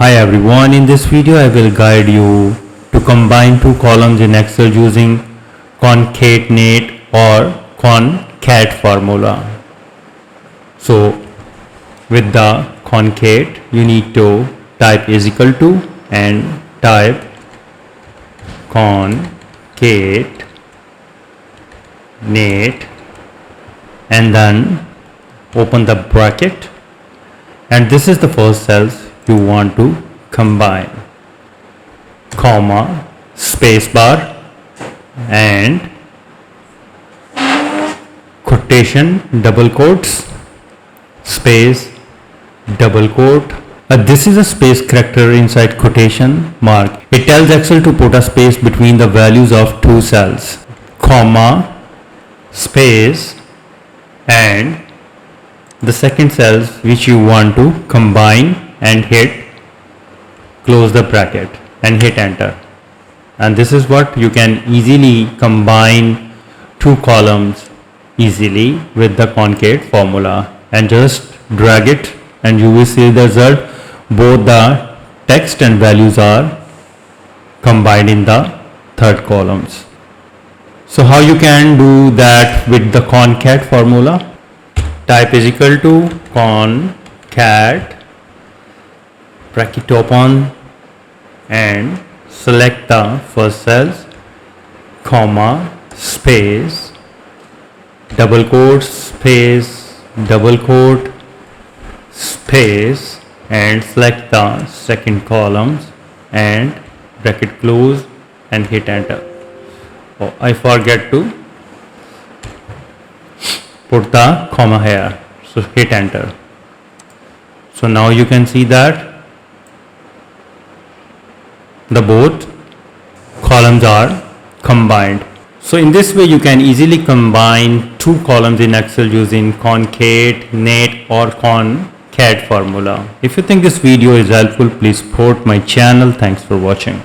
Hi everyone, in this video I will guide you to combine two columns in Excel using concatenate or concat formula. So with the concat you need to type is equal to and type concatenate and then open the bracket, and this is the first cells you want to combine, comma, space bar and quotation double quotes, space double quote. This is a space character inside quotation mark. It tells Excel to put a space between the values of two cells, comma, space and the second cells which you want to combine, and hit close the bracket and hit enter. And this is what you can easily combine two columns easily with the concat formula, and just drag it and you will see the result. Both the text and values are combined in the third columns. So how you can do that with the concat formula? Type is equal to concat, bracket open and select the first cells, comma, space, double quote, space, double quote, space, and select the second columns and bracket close and hit enter. Oh, I forget to put the comma here, so hit enter. So now you can see that the both columns are combined. So in this way you can easily combine two columns in Excel using concatenate or concat formula. If you think this video is helpful, please support my channel. Thanks for watching.